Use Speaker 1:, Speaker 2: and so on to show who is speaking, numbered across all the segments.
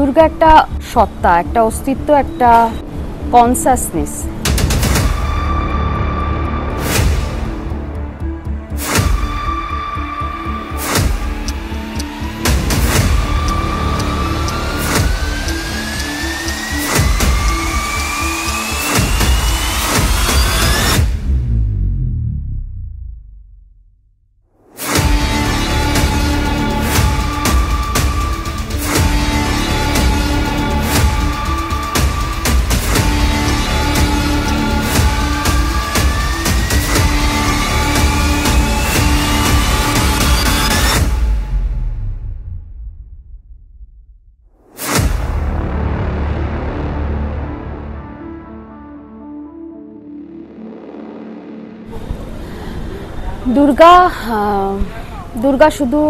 Speaker 1: দুর্গা একটা সত্তা, একটা অস্তিত্ব, একটা কনসাসনেস। দুর্গা শুধু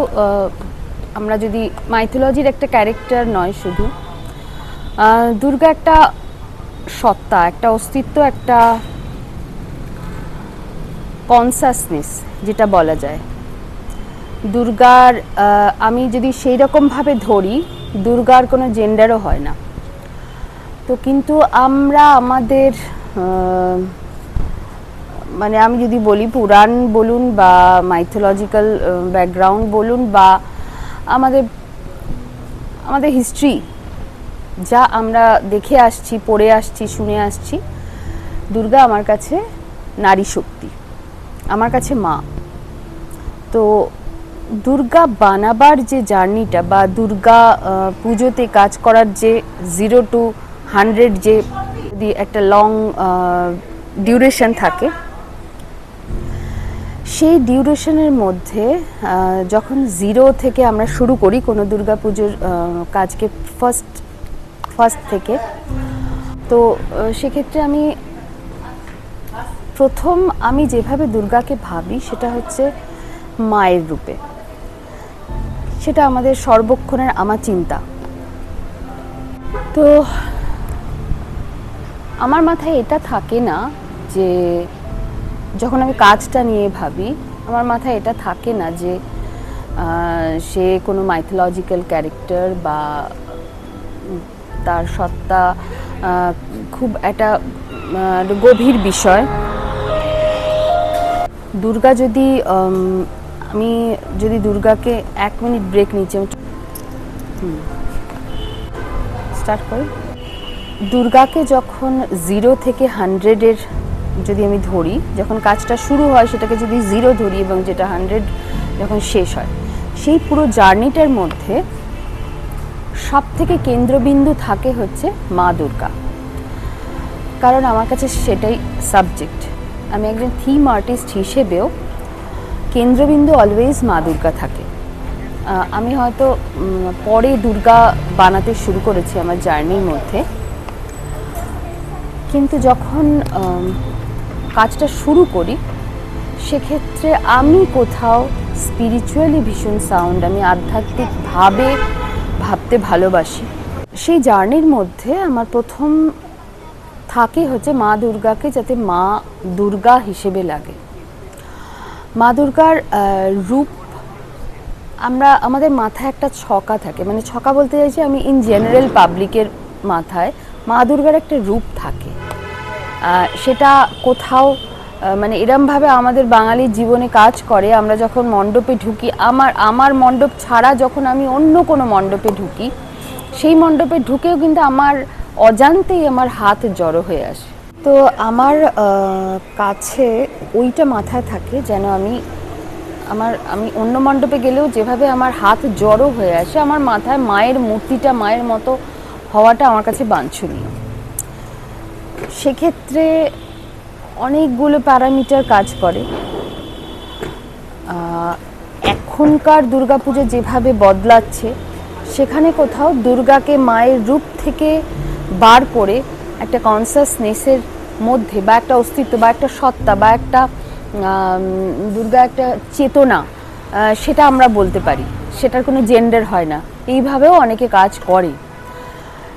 Speaker 1: আমরা যদি মাইথোলজির একটা ক্যারেক্টার নয়, শুধু দুর্গা একটা সত্তা, একটা অস্তিত্ব, একটা কনসাসনেস যেটা বলা যায়। দুর্গার আমি যদি সেই রকমভাবে ধরি, দুর্গার কোনো জেন্ডারও হয় না। তো কিন্তু আমরা আমাদের মানে আমি যদি বলি পুরাণ বলুন বা মাইথোলজিক্যাল ব্যাকগ্রাউন্ড বলুন বা আমাদের হিস্ট্রি যা আমরা দেখে আসছি, পড়ে আসছি, শুনে আসছি, দুর্গা আমার কাছে নারী শক্তি, আমার কাছে মা। তো দুর্গা বানাবার যে জার্নিটা বা দুর্গা পুজোতে কাজ করার যে 0 to 100 যে একটা লং ডিউরেশন থাকে, সেই ডিউরেশনের মধ্যে যখন 0 থেকে আমরা শুরু করি কোনো দুর্গা পুজোর কাজকে ফার্স্ট থেকে, তো সেক্ষেত্রে আমি যেভাবে দুর্গাকে ভাবি সেটা হচ্ছে মায়ের রূপে। সেটা আমাদের সর্বক্ষণের আমার চিন্তা। তো আমার মাথায় এটা থাকে না যে যখন আমি কাজটা নিয়ে ভাবি, আমার মাথায় এটা থাকে না যে সে কোনো মাইথোলজিক্যাল ক্যারেক্টার বা তার সত্তা খুব একটা গভীর বিষয়। দুর্গা যদি আমি যদি দুর্গাকে 1 মিনিট ব্রেক নিচ্ছি, স্টার্ট করি। দুর্গাকে যখন 0 থেকে 100-এর যদি আমি ধরি, যখন কাজটা শুরু হয় সেটাকে যদি 0 ধরি এবং যেটা 100 যখন শেষ হয়, সেই পুরো জার্নিটার মধ্যে সব থেকে কেন্দ্রবিন্দু থাকে হচ্ছে মা দুর্গা। কারণ আমার কাছে সেটাই সাবজেক্ট। আমি একজন থিম আর্টিস্ট হিসেবেও কেন্দ্রবিন্দু অলওয়েজ মা দুর্গা থাকে। আমি হয়তো পরে দুর্গা বানাতে শুরু করেছি আমার জার্নির মধ্যে, কিন্তু যখন কাজটা শুরু করি সেক্ষেত্রে আমি কোথাও স্পিরিচুয়ালি ভীষণ সাউন্ড, আমি আধ্যাত্মিকভাবে ভাবতে ভালোবাসি। সেই জার্নির মধ্যে আমার প্রথম থাকে হচ্ছে মা দুর্গাকে যাতে মা দুর্গা হিসেবে লাগে। মা দুর্গার রূপ আমাদের মাথায় একটা ছকা থাকে, মানে ছকা বলতে চাইছি আমি ইন জেনারেল পাবলিকের মাথায় মা দুর্গার একটা রূপ থাকে। সেটা কোথাও মানে এরমভাবে আমাদের বাঙালির জীবনে কাজ করে। আমরা যখন মণ্ডপে ঢুকি, আমার মণ্ডপ ছাড়া যখন আমি অন্য কোনো মণ্ডপে ঢুকি, সেই মণ্ডপে ঢুকেও কিন্তু আমার অজান্তেই আমার হাত জড়ো হয়ে আসে। তো আমার কাছে ওইটা মাথায় থাকে যেন আমি অন্য মণ্ডপে গেলেও যেভাবে আমার হাত জড়ো হয়ে আসে, আমার মাথায় মায়ের মূর্তিটা, মায়ের মতো হওয়াটা আমার কাছে বাঞ্ছনীয়। সেক্ষেত্রে অনেকগুলো প্যারামিটার কাজ করে। এখনকার দুর্গাপুজো যেভাবে বদলাচ্ছে, সেখানে কোথাও দুর্গাকে মায়ের রূপ থেকে বার করে একটা কনসাসনেসের মধ্যে বা একটা অস্তিত্ব বা একটা সত্তা বা একটা দুর্গা একটা চেতনা, সেটা আমরা বলতে পারি। সেটার কোনো জেন্ডার হয় না, এইভাবেও অনেকে কাজ করে।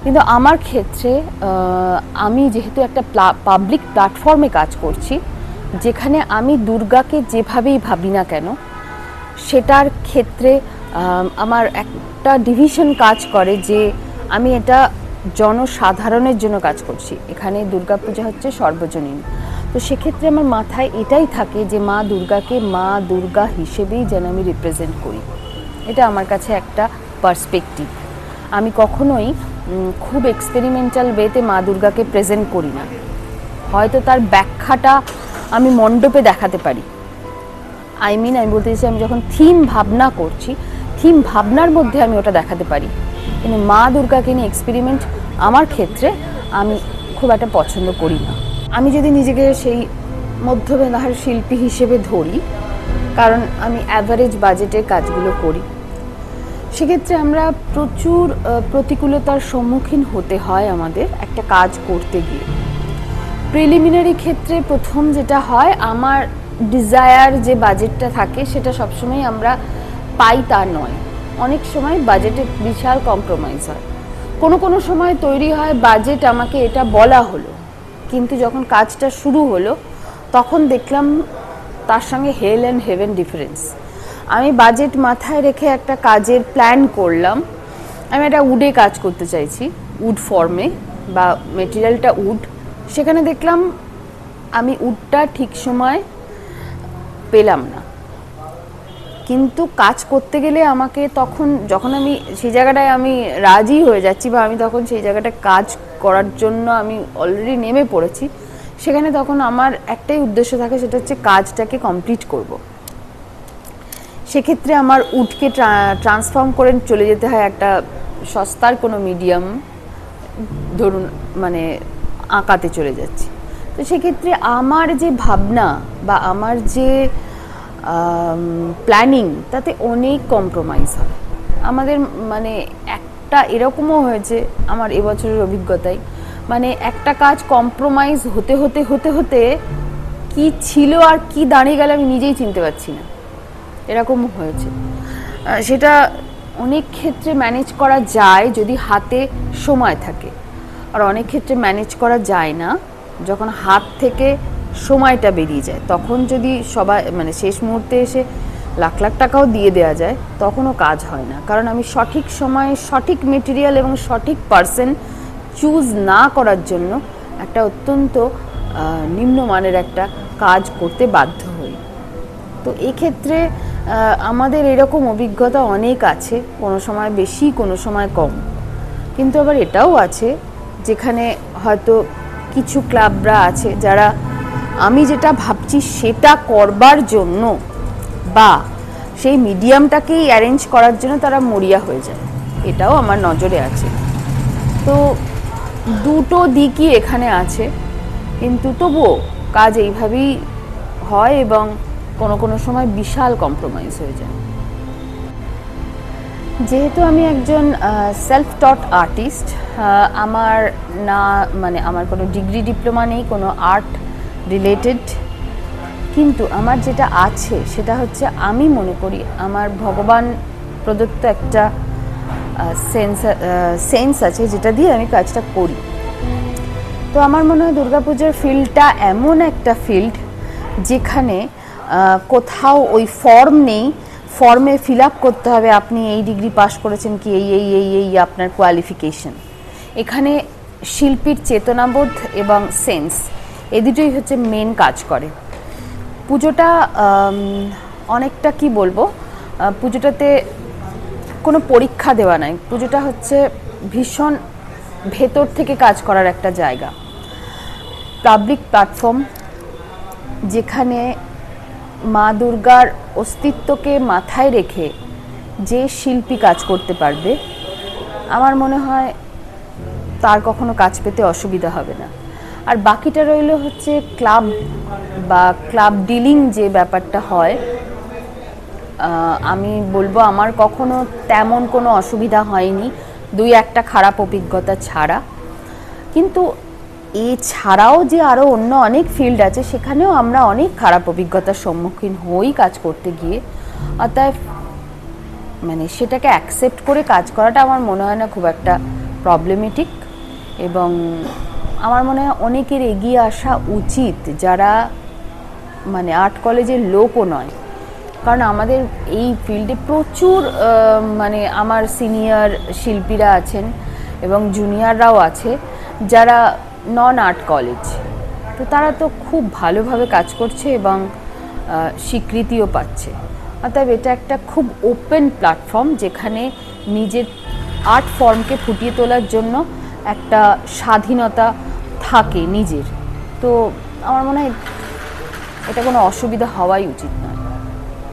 Speaker 1: কিন্তু আমার ক্ষেত্রে আমি যেহেতু একটা পাবলিক প্ল্যাটফর্মে কাজ করছি, যেখানে আমি দুর্গাকে যেভাবেই ভাবি না কেন, সেটার ক্ষেত্রে আমার একটা ডিভিশন কাজ করে যে আমি এটা জনসাধারণের জন্য কাজ করছি। এখানে দুর্গাপূজা হচ্ছে সর্বজনীন, তো সেক্ষেত্রে আমার মাথায় এটাই থাকে যে মা দুর্গাকে মা দুর্গা হিসেবেই যেন আমি রিপ্রেজেন্ট করি। এটা আমার কাছে একটা পার্সপেক্টিভ। আমি কখনোই খুব এক্সপেরিমেন্টাল ওয়েতে মা দুর্গাকে প্রেজেন্ট করি না। হয়তো তার ব্যাখ্যাটা আমি মণ্ডপে দেখাতে পারি, আমি বলতে চাইছি আমি যখন থিম ভাবনা করছি, থিম ভাবনার মধ্যে আমি ওটা দেখাতে পারি, কিন্তু মা দুর্গাকে নিয়ে এক্সপেরিমেন্ট আমার ক্ষেত্রে আমি খুব একটা পছন্দ করি না। আমি যদি নিজেকে সেই মধ্যমেধার শিল্পী হিসেবে ধরি, কারণ আমি অ্যাভারেজ বাজেটের কাজগুলো করি, সেক্ষেত্রে আমরা প্রচুর প্রতিকূলতার সম্মুখীন হতে হয় আমাদের একটা কাজ করতে গিয়ে। প্রিলিমিনারি ক্ষেত্রে প্রথম যেটা হয়, আমার ডিজায়ার যে বাজেটটা থাকে সেটা সবসময় আমরা পাই তা নয়। অনেক সময় বাজেটে বিশাল কম্প্রোমাইজ হয়। কোনো সময় তৈরি হয় বাজেট আমাকে এটা বলা হলো, কিন্তু যখন কাজটা শুরু হলো তখন দেখলাম তার সঙ্গে হেল অ্যান্ড হেভেন ডিফারেন্স। আমি বাজেট মাথায় রেখে একটা কাজের প্ল্যান করলাম, আমি একটা উডে কাজ করতে চাইছি, উড ফর্মে বা মেটেরিয়ালটা উড, সেখানে দেখলাম আমি উডটা ঠিক সময় পেলাম না। কিন্তু কাজ করতে গেলে আমাকে তখন, যখন আমি সেই জায়গাটায় আমি রাজি হয়ে যাচ্ছি বা আমি তখন সেই জায়গাটায় কাজ করার জন্য আমি অলরেডি নেমে পড়েছি, সেখানে তখন আমার একটাই উদ্দেশ্য থাকে, সেটা হচ্ছে কাজটাকে কমপ্লিট করব। সেক্ষেত্রে আমার উডকে ট্রান্সফর্ম করে চলে যেতে হয় একটা সস্তার কোনো মিডিয়াম, ধরুন মানে আঁকাতে চলে যাচ্ছি। তো সেক্ষেত্রে আমার যে ভাবনা বা আমার যে প্ল্যানিং, তাতে অনেক কম্প্রোমাইজ হয় আমাদের। মানে একটা এরকমও হয়েছে আমার এবছরের অভিজ্ঞতায়, মানে একটা কাজ কম্প্রোমাইজ হতে হতে হতে হতে কি ছিল আর কি দাঁড়িয়ে গেল আমি নিজেই চিনতে পারছি না, এরকমও হয়েছে। সেটা অনেক ক্ষেত্রে ম্যানেজ করা যায় যদি হাতে সময় থাকে, আর অনেক ক্ষেত্রে ম্যানেজ করা যায় না যখন হাত থেকে সময়টা বেরিয়ে যায়। তখন যদি সবাই মানে শেষ মুহূর্তে এসে লাখ লাখ টাকাও দিয়ে দেওয়া যায়, তখনও কাজ হয় না, কারণ আমি সঠিক সময়ে সঠিক মেটেরিয়াল এবং সঠিক পার্সন চুজ না করার জন্য একটা অত্যন্ত নিম্নমানের একটা কাজ করতে বাধ্য হই। তো এক্ষেত্রে আমাদের এরকম অভিজ্ঞতা অনেক আছে, কোনো সময় বেশি কোনো সময় কম। কিন্তু আবার এটাও আছে যেখানে হয়তো কিছু ক্লাবরা আছে যারা আমি যেটা ভাবছি সেটা করবার জন্য বা সেই মিডিয়ামটাকেই অ্যারেঞ্জ করার জন্য তারা মরিয়া হয়ে যায়, এটাও আমার নজরে আছে। তো দুটো দিকই এখানে আছে, কিন্তু তবুও কাজ এইভাবেই হয় এবং কোনো সময় বিশাল কম্প্রোমাইজ হয়ে যায়। যেহেতু আমি একজন সেলফ টট আর্টিস্ট, আমার না মানে আমার কোনো ডিগ্রি ডিপ্লোমা নেই কোনো আর্ট রিলেটেড, কিন্তু আমার যেটা আছে সেটা হচ্ছে আমি মনে করি আমার ভগবান প্রদত্ত একটা সেন্স আছে যেটা দিয়ে আমি কাজটা করি। তো আমার মনে হয় দুর্গাপূজার ফিল্ডটা এমন একটা ফিল্ড যেখানে কোথাও ওই ফর্ম নেই, ফর্মে ফিল আপ করতে হবে আপনি এই ডিগ্রি পাস করেছেন কি এই এই এই এই আপনার কোয়ালিফিকেশন। এখানে শিল্পীর চেতনাবোধ এবং সেন্স, এই দুটোই হচ্ছে মেন কাজ করে। পুজোটা অনেকটা কি বলবো, পুজোটাতে কোনো পরীক্ষা দেওয়া নাই, পুজোটা হচ্ছে ভীষণ ভেতর থেকে কাজ করার একটা জায়গা, পাবলিক প্ল্যাটফর্ম, যেখানে মা দুর্গার অস্তিত্বকে মাথায় রেখে যে শিল্পী কাজ করতে পারবে আমার মনে হয় তার কখনো কাজ পেতে অসুবিধা হবে না। আর বাকিটা রইল হচ্ছে ক্লাব বা ক্লাব ডিলিং যে ব্যাপারটা হয়, আমি বলবো আমার কখনো তেমন কোনো অসুবিধা হয়নি, দুই একটা খারাপ অভিজ্ঞতা ছাড়া। কিন্তু এছাড়াও যে আরও অন্য অনেক ফিল্ড আছে সেখানেও আমরা অনেক খারাপ অভিজ্ঞতার সম্মুখীন হই কাজ করতে গিয়ে, অতএব মানে সেটাকে অ্যাকসেপ্ট করে কাজ করাটা আমার মনে হয় না খুব একটা প্রবলেমেটিক। এবং আমার মনে হয় অনেকের এগিয়ে আসা উচিত যারা মানে আর্ট কলেজের লোকও নয়, কারণ আমাদের এই ফিল্ডে প্রচুর মানে আমার সিনিয়র শিল্পীরা আছেন এবং জুনিয়ররাও আছে যারা নন আর্ট কলেজ, তো তারা তো খুব ভালোভাবে কাজ করছে এবং স্বীকৃতিও পাচ্ছে। অতএব এটা একটা খুব ওপেন প্ল্যাটফর্ম যেখানে নিজের আর্ট ফর্মকে ফুটিয়ে তোলার জন্য একটা স্বাধীনতা থাকে নিজের। তো আমার মনে হয় এটা কোনো অসুবিধা হওয়াই উচিত না।